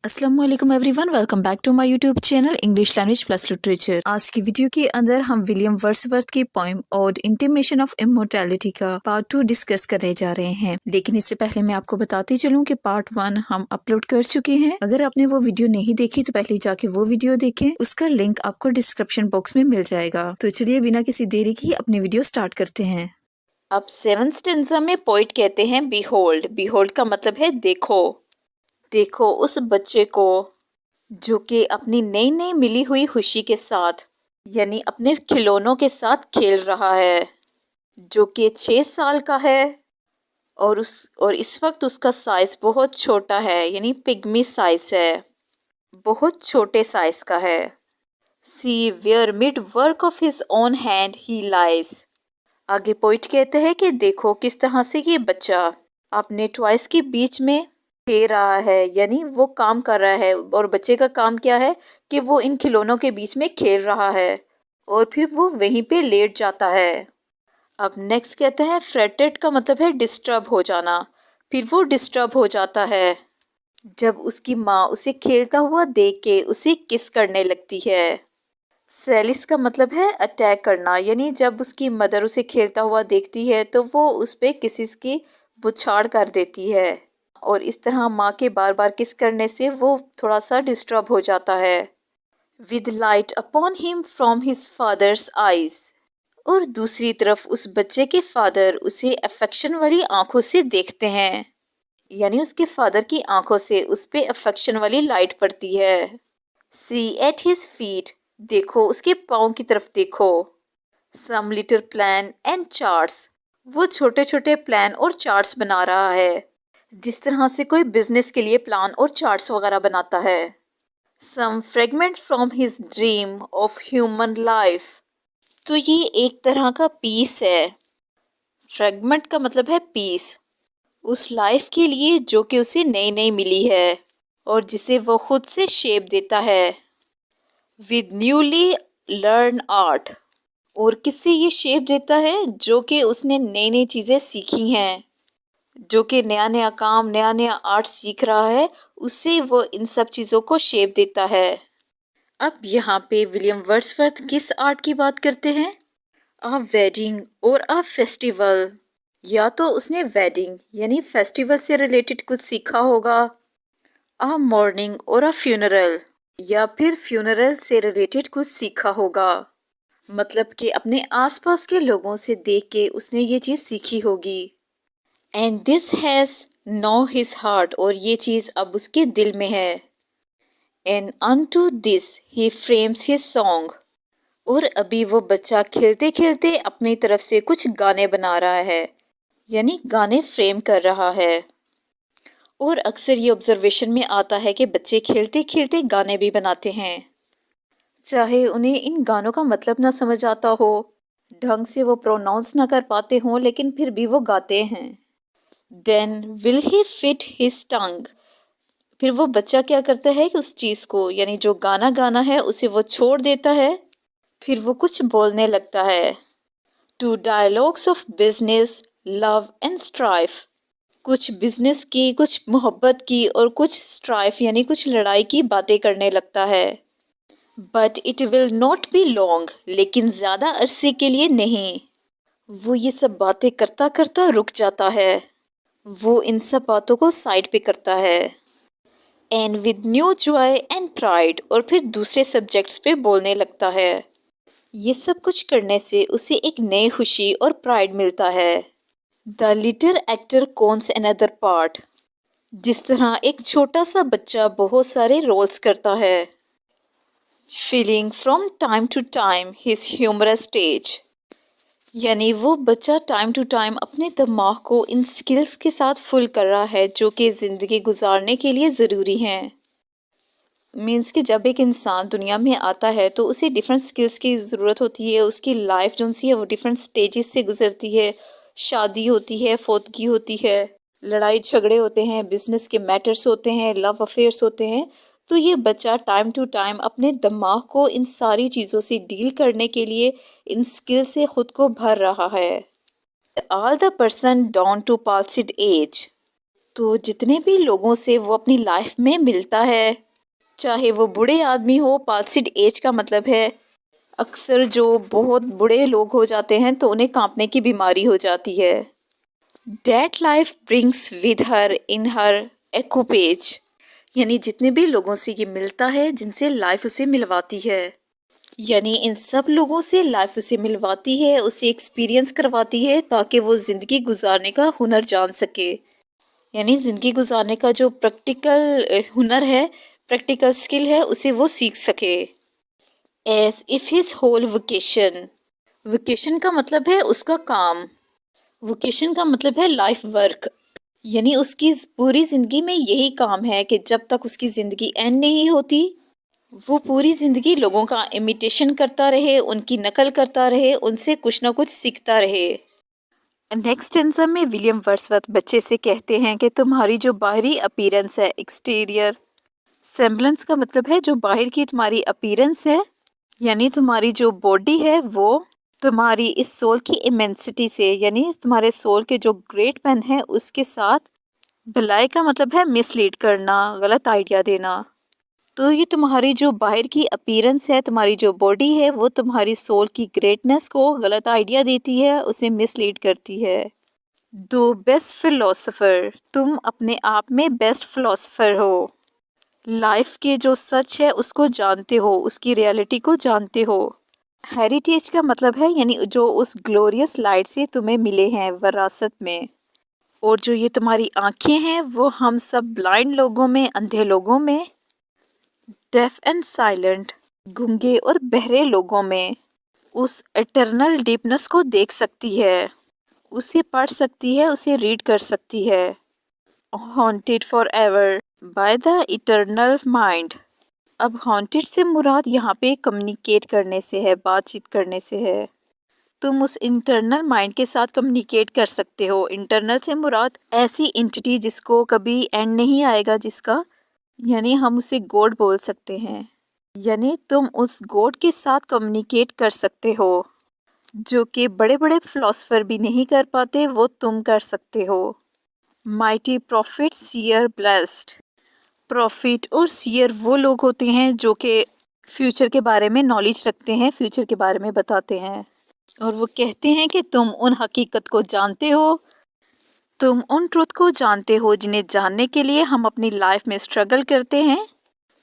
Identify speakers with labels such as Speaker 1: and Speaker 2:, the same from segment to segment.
Speaker 1: अस्सलाम वालेकुम everyone, welcome back to my YouTube channel English language plus literature. आज की वीडियो के अंदर हम विलियम वर्ड्सवर्थ की poem ode intimation of immortality का पार्ट 2 डिस्कस करने जा रहे हैं। लेकिन इससे पहले मैं आपको बताती चलूं कि पार्ट 1 हम अपलोड कर चुके हैं। अगर आपने वो वीडियो नहीं देखी तो पहले जाके वो वीडियो देखें, उसका लिंक आपको डिस्क्रिप्शन बॉक्स में मिल जाएगा। तो चलिए बिना किसी देरी की अपनी वीडियो स्टार्ट करते हैं।
Speaker 2: अब 7th स्टेंजा में पोइट कहते हैं बीहोल्ड। बीहोल्ड का मतलब है देखो। देखो उस बच्चे को जो कि अपनी नई नई मिली हुई खुशी के साथ यानी अपने खिलौनों के साथ खेल रहा है, जो कि 6 साल का है और इस वक्त उसका साइज बहुत छोटा है, यानी पिग्मी साइज है, बहुत छोटे साइज का है। See where mid work of his own hand he lies. आगे पोइट कहते हैं कि देखो किस तरह से ये बच्चा अपने टॉयज के बीच में खेल रहा है, यानी वो काम कर रहा है और बच्चे का काम क्या है कि वो इन खिलौनों के बीच में खेल रहा है और फिर वो वहीं पे लेट जाता है। अब नेक्स्ट कहते हैं फ्रेटेड का मतलब है डिस्टर्ब हो जाना। फिर वो डिस्टर्ब हो जाता है जब उसकी माँ उसे खेलता हुआ देख के उसे किस करने लगती है। सेलिस का मतलब है अटैक करना, यानी जब उसकी मदर उसे खेलता हुआ देखती है तो वो उस पर किसी की बुछाड़ कर देती है और इस तरह माँ के बार बार किस करने से वो थोड़ा सा डिस्टर्ब हो जाता है। With light upon him from his father's eyes. और दूसरी तरफ उस बच्चे के फादर उसे अफेक्शन वाली आंखों से देखते हैं, यानी उसके फादर की आंखों से उस पे अफेक्शन वाली लाइट पड़ती है। See at his feet. देखो उसके पाँव की तरफ देखो। Some little plan and charts. वो छोटे छोटे प्लान और चार्ट्स बना रहा है, जिस तरह से कोई बिजनेस के लिए प्लान और चार्ट्स वगैरह बनाता है। Some fragment from his dream of human life. तो ये एक तरह का पीस है। फ्रेगमेंट का मतलब है पीस, उस लाइफ के लिए जो कि उसे नई नई मिली है और जिसे वो खुद से शेप देता है। With newly learn art. और किससे ये शेप देता है? जो कि उसने नई नई चीज़ें सीखी हैं, जो कि नया नया काम नया नया आर्ट सीख रहा है, उससे वो इन सब चीज़ों को शेप देता है। अब यहाँ पे विलियम वर्ड्सवर्थ किस आर्ट की बात करते हैं? अ वेडिंग और अ फेस्टिवल। या तो उसने वेडिंग यानी फेस्टिवल से रिलेटेड कुछ सीखा होगा, अ मॉर्निंग और अ फ्यूनरल, या फिर फ्यूनरल से रिलेटेड कुछ सीखा होगा। मतलब कि अपने आसपास के लोगों से देख के उसने ये चीज़ सीखी होगी। And this has know his heart. और ये चीज़ अब उसके दिल में है। And unto this he frames his song. और अभी वो बच्चा खेलते खेलते अपनी तरफ से कुछ गाने बना रहा है, यानी गाने फ्रेम कर रहा है। और अक्सर ये ऑब्जर्वेशन में आता है कि बच्चे खेलते खेलते गाने भी बनाते हैं, चाहे उन्हें इन गानों का मतलब ना समझ आता हो, ढंग से वो प्रोनाउंस ना कर पाते हों, लेकिन फिर भी वो गाते हैं। Then will he fit his tongue. फिर वो बच्चा क्या करता है कि उस चीज़ को यानी जो गाना गाना है उसे वो छोड़ देता है, फिर वो कुछ बोलने लगता है। Two dialogues of business love and strife. कुछ बिजनेस की, कुछ मोहब्बत की और कुछ स्ट्राइफ यानी कुछ लड़ाई की बातें करने लगता है। But it will not be long. लेकिन ज़्यादा अरसे के लिए नहीं। वो ये सब बातें करता करता रुक जाता है, वो इन सब बातों को साइड पे करता है। And with new Joy and pride. और फिर दूसरे सब्जेक्ट्स पे बोलने लगता है। ये सब कुछ करने से उसे एक नई खुशी और प्राइड मिलता है। The little actor cons another part. जिस तरह एक छोटा सा बच्चा बहुत सारे रोल्स करता है। Feeling from time to time his humorous stage. यानी वो बच्चा टाइम टू टाइम अपने दिमाग को इन स्किल्स के साथ फुल कर रहा है जो कि ज़िंदगी गुजारने के लिए ज़रूरी हैं। मीन्स कि जब एक इंसान दुनिया में आता है तो उसे डिफरेंट स्किल्स की ज़रूरत होती है। उसकी लाइफ जो सी है वो डिफरेंट स्टेजेस से गुजरती है। शादी होती है, फौतगी होती है, लड़ाई झगड़े होते हैं, बिजनेस के मैटर्स होते हैं, लव अफेयर्स होते हैं। तो ये बच्चा टाइम टू टाइम अपने दिमाग को इन सारी चीज़ों से डील करने के लिए इन स्किल से ख़ुद को भर रहा है। All the person down to palsied age. तो जितने भी लोगों से वो अपनी लाइफ में मिलता है, चाहे वो बूढ़े आदमी हो, पास्ट एज का मतलब है अक्सर जो बहुत बूढ़े लोग हो जाते हैं तो उन्हें कांपने की बीमारी हो जाती है। That life brings with her in her equipage, यानी जितने भी लोगों से ये मिलता है, जिनसे लाइफ उसे मिलवाती है, यानी इन सब लोगों से लाइफ उसे मिलवाती है, उसे एक्सपीरियंस करवाती है ताकि वो ज़िंदगी गुजारने का हुनर जान सके। यानी ज़िंदगी गुजारने का जो प्रैक्टिकल हुनर है, प्रैक्टिकल स्किल है, उसे वो सीख सके। As if his whole vocation, vocation का मतलब है उसका काम, वोकेशन का मतलब है लाइफ वर्क, यानी उसकी पूरी ज़िंदगी में यही काम है कि जब तक उसकी ज़िंदगी एंड नहीं होती वो पूरी ज़िंदगी लोगों का इमिटेशन करता रहे, उनकी नकल करता रहे, उनसे कुछ ना कुछ सीखता रहे। नेक्स्ट टेंसर में विलियम वर्ड्सवर्थ बच्चे से कहते हैं कि तुम्हारी जो बाहरी अपीयरेंस है, एक्सटीरियर सेम्बलेंस का मतलब है जो बाहर की तुम्हारी अपीयरेंस है, यानी तुम्हारी जो बॉडी है वो तुम्हारी इस सोल की इमेंसिटी से, यानी तुम्हारे सोल के जो ग्रेट मैन है उसके साथ भलाई का मतलब है मिसलीड करना, गलत आइडिया देना। तो ये तुम्हारी जो बाहर की अपीयरेंस है, तुम्हारी जो बॉडी है, वो तुम्हारी सोल की ग्रेटनेस को गलत आइडिया देती है, उसे मिसलीड करती है। दो बेस्ट फिलोसोफर, तुम अपने आप में बेस्ट फिलोसोफर हो, लाइफ के जो सच है उसको जानते हो, उसकी रियलिटी को जानते हो। हेरिटेज का मतलब है यानी जो उस ग्लोरियस लाइट से तुम्हें मिले हैं विरासत में। और जो ये तुम्हारी आंखें हैं वो हम सब ब्लाइंड लोगों में, अंधे लोगों में, डेफ एंड साइलेंट, गूंगे और बहरे लोगों में उस एटर्नल डीपनेस को देख सकती है, उसे पढ़ सकती है, उसे रीड कर सकती है। Haunted for ever by the eternal mind. अब हॉन्टेड से मुराद यहाँ पे कम्युनिकेट करने से है, बातचीत करने से है। तुम उस इंटरनल माइंड के साथ कम्युनिकेट कर सकते हो। इंटरनल से मुराद ऐसी एंटिटी जिसको कभी एंड नहीं आएगा, जिसका यानी हम उसे गॉड बोल सकते हैं, यानी तुम उस गॉड के साथ कम्युनिकेट कर सकते हो जो कि बड़े बड़े फिलोसफर भी नहीं कर पाते, वो तुम कर सकते हो। Mighty prophet seer blessed, prophet और सीयर वो लोग होते हैं जो कि फ्यूचर के बारे में नॉलेज रखते हैं, फ्यूचर के बारे में बताते हैं, और वो कहते हैं कि तुम उन हकीकत को जानते हो, तुम उन ट्रुथ को जानते हो जिन्हें जानने के लिए हम अपनी लाइफ में स्ट्रगल करते हैं।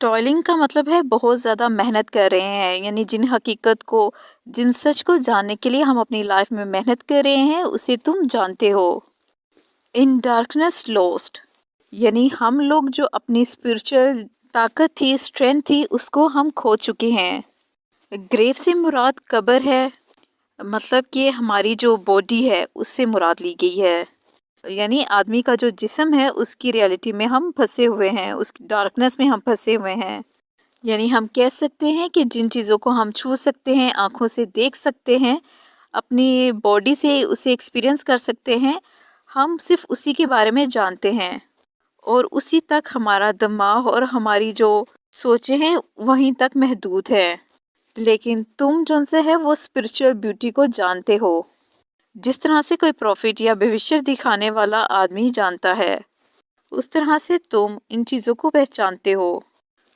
Speaker 2: टॉयलिंग का मतलब है बहुत ज़्यादा मेहनत कर रहे हैं, यानी जिन हकीकत को, जिन सच को जानने के लिए हम अपनी लाइफ में मेहनत कर रहे हैं उसे तुम जानते हो। इन डार्कनेस लॉस्ट, यानी हम लोग जो अपनी स्पिरिचुअल ताकत थी, स्ट्रेंथ थी, उसको हम खो चुके हैं। ग्रेव से मुराद कब्र है, मतलब कि हमारी जो बॉडी है उससे मुराद ली गई है, यानी आदमी का जो जिस्म है उसकी रियलिटी में हम फंसे हुए हैं, उस डार्कनेस में हम फंसे हुए हैं। यानी हम कह सकते हैं कि जिन चीज़ों को हम छू सकते हैं, आँखों से देख सकते हैं, अपनी बॉडी से उसे एक्सपीरियंस कर सकते हैं, हम सिर्फ उसी के बारे में जानते हैं और उसी तक हमारा दिमाग और हमारी जो सोचें हैं वहीं तक महदूद है। लेकिन तुम जो से है वो स्पिरिचुअल ब्यूटी को जानते हो, जिस तरह से कोई प्रॉफिट या भविष्य दिखाने वाला आदमी जानता है, उस तरह से तुम इन चीज़ों को पहचानते हो।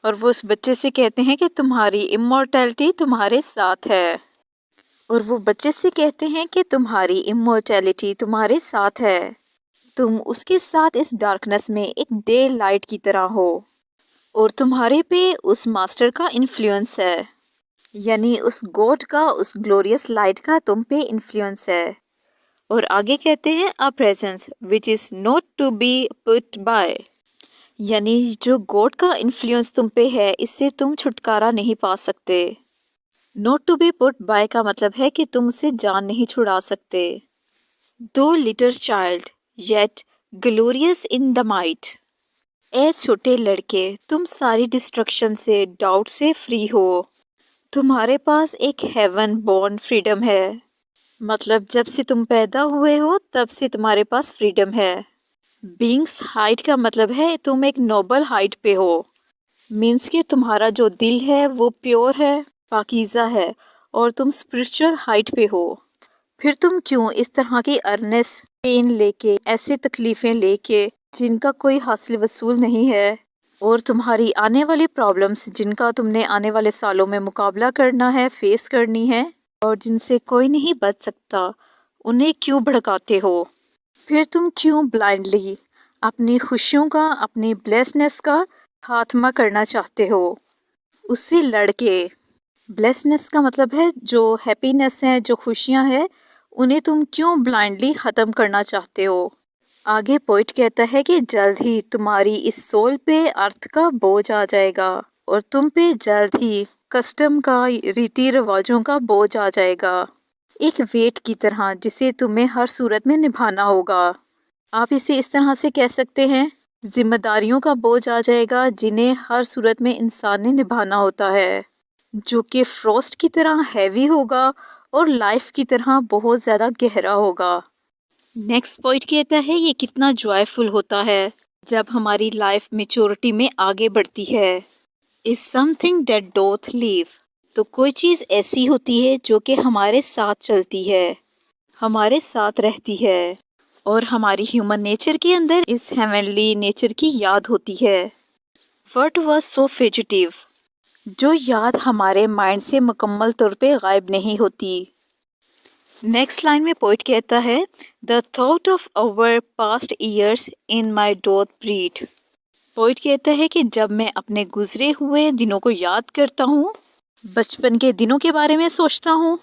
Speaker 2: और वो उस बच्चे से कहते हैं कि तुम्हारी इमॉर्टैलिटी तुम्हारे साथ है, और वो बच्चे से कहते हैं कि तुम्हारी इमॉर्टैलिटी तुम्हारे साथ है, तुम उसके साथ इस डार्कनेस में एक डे लाइट की तरह हो, और तुम्हारे पे उस मास्टर का इन्फ्लुएंस है, यानी उस गॉड का, उस ग्लोरियस लाइट का तुम पे इन्फ्लुएंस है। और आगे कहते हैं a presence which is not to be put by, यानी जो गॉड का इन्फ्लुएंस तुम पे है इससे तुम छुटकारा नहीं पा सकते। Not to be put by का मतलब है कि तुम उसे जान नहीं छुड़ा सकते। Thou little child yet glorious in the might, ए छोटे लड़के तुम सारी डिस्ट्रक्शन से, डाउट से फ्री हो, तुम्हारे पास एक हेवन बोर्न फ्रीडम है, मतलब जब से तुम पैदा हुए हो तब से तुम्हारे पास फ्रीडम है। बीइंग्स हाइट का मतलब है तुम एक नोबल हाइट पे हो, मीन्स कि तुम्हारा जो दिल है वो प्योर है, पाकीज़ा है, और तुम स्पिरिचुअल हाइट पे हो। फिर तुम क्यों इस तरह की अर्नेस पेन लेके, ऐसे तकलीफ़ें लेके जिनका कोई हासिल वसूल नहीं है, और तुम्हारी आने वाली प्रॉब्लम्स जिनका तुमने आने वाले सालों में मुकाबला करना है, फेस करनी है, और जिनसे कोई नहीं बच सकता, उन्हें क्यों भड़काते हो? फिर तुम क्यों ब्लाइंडली अपनी खुशियों का, अपनी ब्लेसनेस का खात्मा करना चाहते हो? उससे लड़के, ब्लेसनेस का मतलब है जो हैप्पीनेस है, जो खुशियां हैं, उन्हें तुम क्यों ब्लाइंडली ख़त्म करना चाहते हो? आगे पोइट कहता है कि जल्द ही तुम्हारी इस सोल पे अर्थ का बोझ आ जाएगा, और तुम पे जल्द ही कस्टम का, रीति रिवाजों का बोझ आ जाएगा, एक वेट की तरह जिसे तुम्हें हर सूरत में निभाना होगा। आप इसे इस तरह से कह सकते हैं, जिम्मेदारियों का बोझ आ जाएगा जिन्हें हर सूरत में इंसान ने निभाना होता है, जो कि फ्रॉस्ट की तरह हैवी होगा और लाइफ की तरह बहुत ज़्यादा गहरा होगा। नेक्स्ट पॉइंट कहता है, ये कितना जॉयफुल होता है जब हमारी लाइफ मेच्योरिटी में आगे बढ़ती है। इज समथिंग दैट डोथ लीव, तो कोई चीज़ ऐसी होती है जो कि हमारे साथ चलती है, हमारे साथ रहती है, और हमारी ह्यूमन नेचर के अंदर इस हेवनली नेचर की याद होती है। व्हाट वाज सो फिजिटिव, जो याद हमारे माइंड से मुकम्मल तौर पे गायब नहीं होती। नेक्स्ट लाइन में पोइट कहता है, the thought of our past years in my doth breed. Poet कहता है कि जब मैं अपने गुजरे हुए दिनों को याद करता हूँ, बचपन के दिनों के बारे में सोचता हूँ,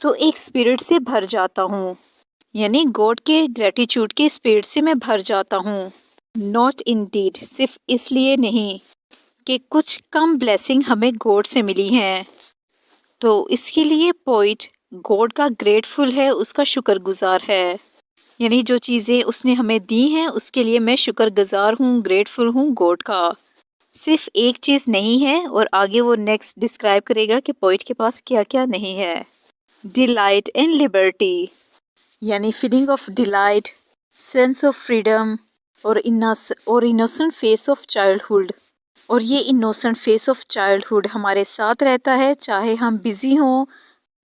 Speaker 2: तो एक स्पिरिट से भर जाता हूँ, यानी गॉड के ग्रेटिट्यूड के स्पिरिट से मैं भर जाता हूँ। नॉट इंडीड, सिर्फ इसलिए नहीं कि कुछ कम ब्लेसिंग हमें गॉड से मिली हैं, तो इसके लिए पोइट गॉड का ग्रेटफुल है, उसका शुक्रगुजार है, यानी जो चीज़ें उसने हमें दी हैं उसके लिए मैं शुक्रगुजार हूँ, ग्रेटफुल हूँ गॉड का। सिर्फ एक चीज़ नहीं है, और आगे वो नेक्स्ट डिस्क्राइब करेगा कि पोइट के पास क्या क्या नहीं है। डिलाइट एंड लिबर्टी, यानी feeling of delight, sense of freedom, और इनोसेंट फेस ऑफ चाइल्डहुड। और ये इनोसेंट फेस ऑफ चाइल्डहुड हमारे साथ रहता है, चाहे हम बिज़ी हों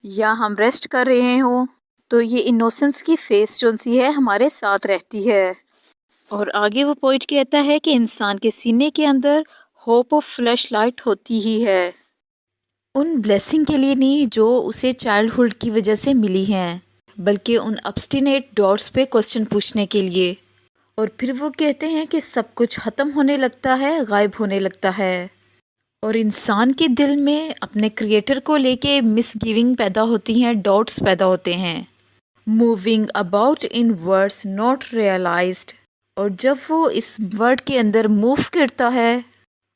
Speaker 2: या हम रेस्ट कर रहे हों, तो ये इनोसेंस की फेस जो सी है हमारे साथ रहती है। और आगे वो पॉइंट कहता है कि इंसान के सीने के अंदर होप ऑफ फ्लैश लाइट होती ही है, उन ब्लेसिंग के लिए नहीं जो उसे चाइल्डहुड की वजह से मिली हैं, बल्कि उन ऑब्स्टिनेट डॉट्स पे क्वेश्चन पूछने के लिए। और फिर वो कहते हैं कि सब कुछ ख़त्म होने लगता है, गायब होने लगता है, और इंसान के दिल में अपने क्रिएटर को लेके मिसगिविंग पैदा होती हैं, डाउट्स पैदा होते हैं। Moving about in words not realized, और जब वो इस वर्ड के अंदर मूव करता है,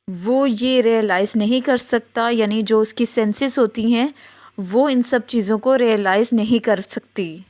Speaker 2: वो ये रियलाइज़ नहीं कर सकता, यानी जो उसकी सेंसेस होती हैं वो इन सब चीज़ों को रियलाइज़ नहीं कर सकती।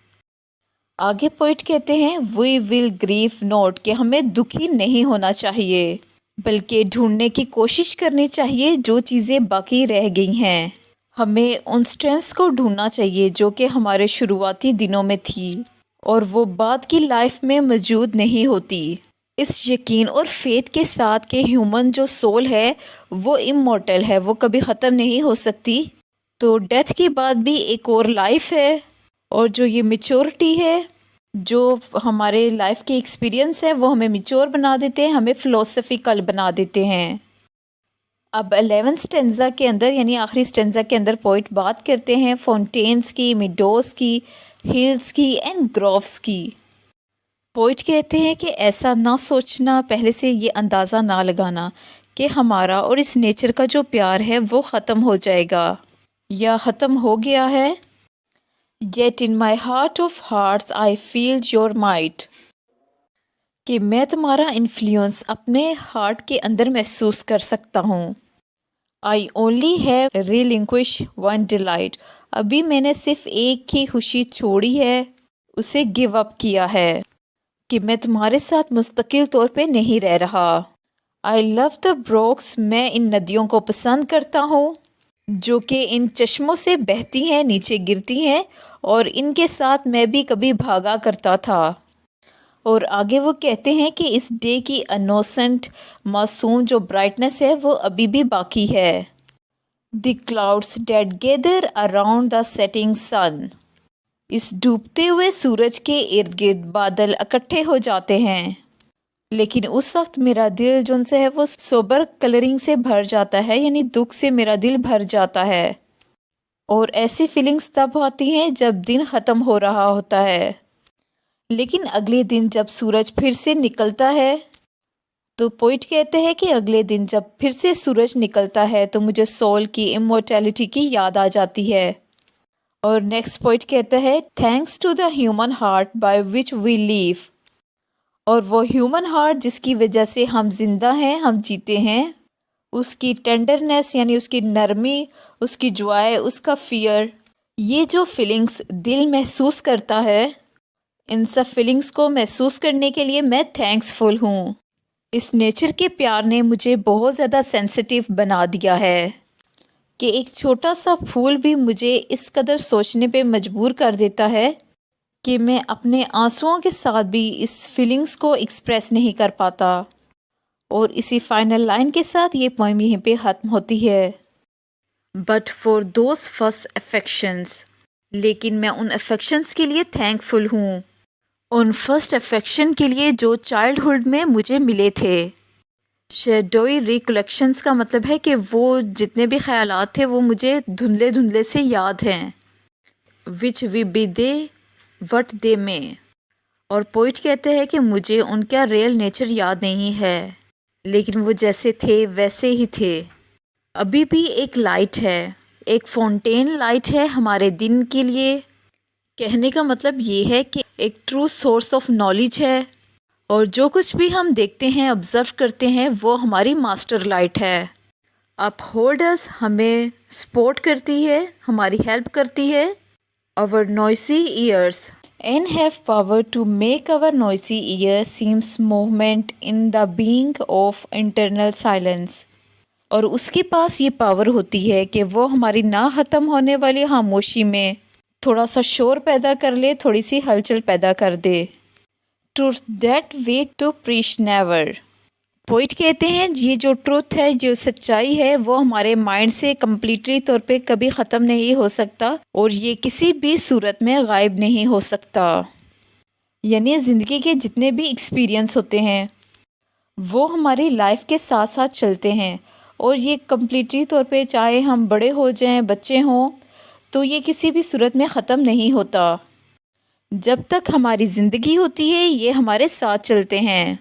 Speaker 2: आगे पॉइंट कहते हैं, वी विल ग्रीव नॉट, कि हमें दुखी नहीं होना चाहिए, बल्कि ढूंढने की कोशिश करनी चाहिए जो चीज़ें बाकी रह गई हैं। हमें उन स्ट्रेंथ्स को ढूंढना चाहिए जो कि हमारे शुरुआती दिनों में थी और वो बाद की लाइफ में मौजूद नहीं होती। इस यकीन और फेथ के साथ कि ह्यूमन जो सोल है वो इमॉर्टल है, वो कभी ख़त्म नहीं हो सकती, तो डेथ के बाद भी एक और लाइफ है। और जो ये मेच्योरिटी है, जो हमारे लाइफ के एक्सपीरियंस है, वो हमें मेच्योर बना देते हैं, हमें फ़िलोसफिकल बना देते हैं। अब 11 स्टेंजा के अंदर, यानी आखिरी स्टेंजा के अंदर पोइट बात करते हैं फाउंटेन्स की, मिडोस की, हिल्स की एंड ग्रोव्स की। पोइट कहते हैं कि ऐसा ना सोचना, पहले से ये अंदाज़ा ना लगाना कि हमारा और इस नेचर का जो प्यार है वो ख़त्म हो जाएगा या ख़त्म हो गया है। Yet in my heart of hearts I feel your might, कि मैं तुम्हारा इन्फ्लुएंस अपने हार्ट के अंदर महसूस कर सकता हूँ। I only have relinquished one delight, अभी मैंने सिर्फ एक ही खुशी छोड़ी है, उसे गिव अप किया है, कि मैं तुम्हारे साथ मुस्तकिल तौर पे नहीं रह रहा। I love the brooks, मैं इन नदियों को पसंद करता हूँ जो कि इन चश्मों से बहती हैं, नीचे गिरती हैं, और इनके साथ मैं भी कभी भागा करता था। और आगे वो कहते हैं कि इस डे की इनोसेंट मासूम जो ब्राइटनेस है वो अभी भी बाकी है। The clouds that gather around the setting sun, इस डूबते हुए सूरज के इर्द गिर्द बादल इकट्ठे हो जाते हैं। लेकिन उस वक्त मेरा दिल जो से है वो सोबर कलरिंग से भर जाता है, यानी दुख से मेरा दिल भर जाता है। और ऐसी फीलिंग्स तब आती हैं जब दिन ख़त्म हो रहा होता है। लेकिन अगले दिन जब सूरज फिर से निकलता है, तो पोइट कहते हैं कि अगले दिन जब फिर से सूरज निकलता है तो मुझे सोल की इमोर्टैलिटी की याद आ जाती है। और नेक्स्ट पोइट कहता है, thanks to the human heart by which we live. और वो ह्यूमन हार्ट जिसकी वजह से हम जिंदा हैं, हम जीते हैं, उसकी टेंडरनेस यानी उसकी नरमी, उसकी जॉय, उसका फियर, ये जो फीलिंग्स दिल महसूस करता है, इन सब फीलिंग्स को महसूस करने के लिए मैं थैंक्सफुल हूँ। इस नेचर के प्यार ने मुझे बहुत ज़्यादा सेंसिटिव बना दिया है कि एक छोटा सा फूल भी मुझे इस कदर सोचने पे मजबूर कर देता है कि मैं अपने आंसुओं के साथ भी इस फीलिंग्स को एक्सप्रेस नहीं कर पाता। और इसी फाइनल लाइन के साथ ये पोएम यहीं पे ख़त्म होती है। But for those first affections, लेकिन मैं उन अफेक्शंस के लिए थैंकफुल हूँ, उन फर्स्ट अफेक्शन के लिए जो चाइल्डहुड में मुझे मिले थे। शेडोई रिकलेक्शंस का मतलब है कि वो जितने भी ख्यालात थे वो मुझे धुंधले धुंधले से याद हैं। Which we be they what they may. और पोइट कहते हैं कि मुझे उनका रियल नेचर याद नहीं है, लेकिन वो जैसे थे वैसे ही थे। अभी भी एक लाइट है, एक फाउंटेन लाइट है हमारे दिन के लिए। कहने का मतलब ये है कि एक ट्रू सोर्स ऑफ नॉलेज है, और जो कुछ भी हम देखते हैं, ऑब्ज़र्व करते हैं, वो हमारी मास्टर लाइट है। अपहोल्ड अस, हमें सपोर्ट करती है, हमारी हेल्प करती है। Our noisy years and have power to make our noisy years seems movement in the being of internal silence. और उसके पास ये पावर होती है कि वो हमारी ना ख़त्म होने वाली खामोशी में थोड़ा सा शोर पैदा कर ले, थोड़ी सी हलचल पैदा कर दे। Truth that wake to perish never. Poet कहते हैं ये जो ट्रूथ है, जो सच्चाई है, वो हमारे माइंड से कम्प्लीटली तौर पे कभी ख़त्म नहीं हो सकता, और ये किसी भी सूरत में गायब नहीं हो सकता। यानी ज़िंदगी के जितने भी एक्सपीरियंस होते हैं वो हमारी लाइफ के साथ साथ चलते हैं, और ये कम्प्लीटली तौर पे चाहे हम बड़े हो जाएं, बच्चे हों, तो ये किसी भी सूरत में ख़त्म नहीं होता। जब तक हमारी ज़िंदगी होती है ये हमारे साथ चलते हैं।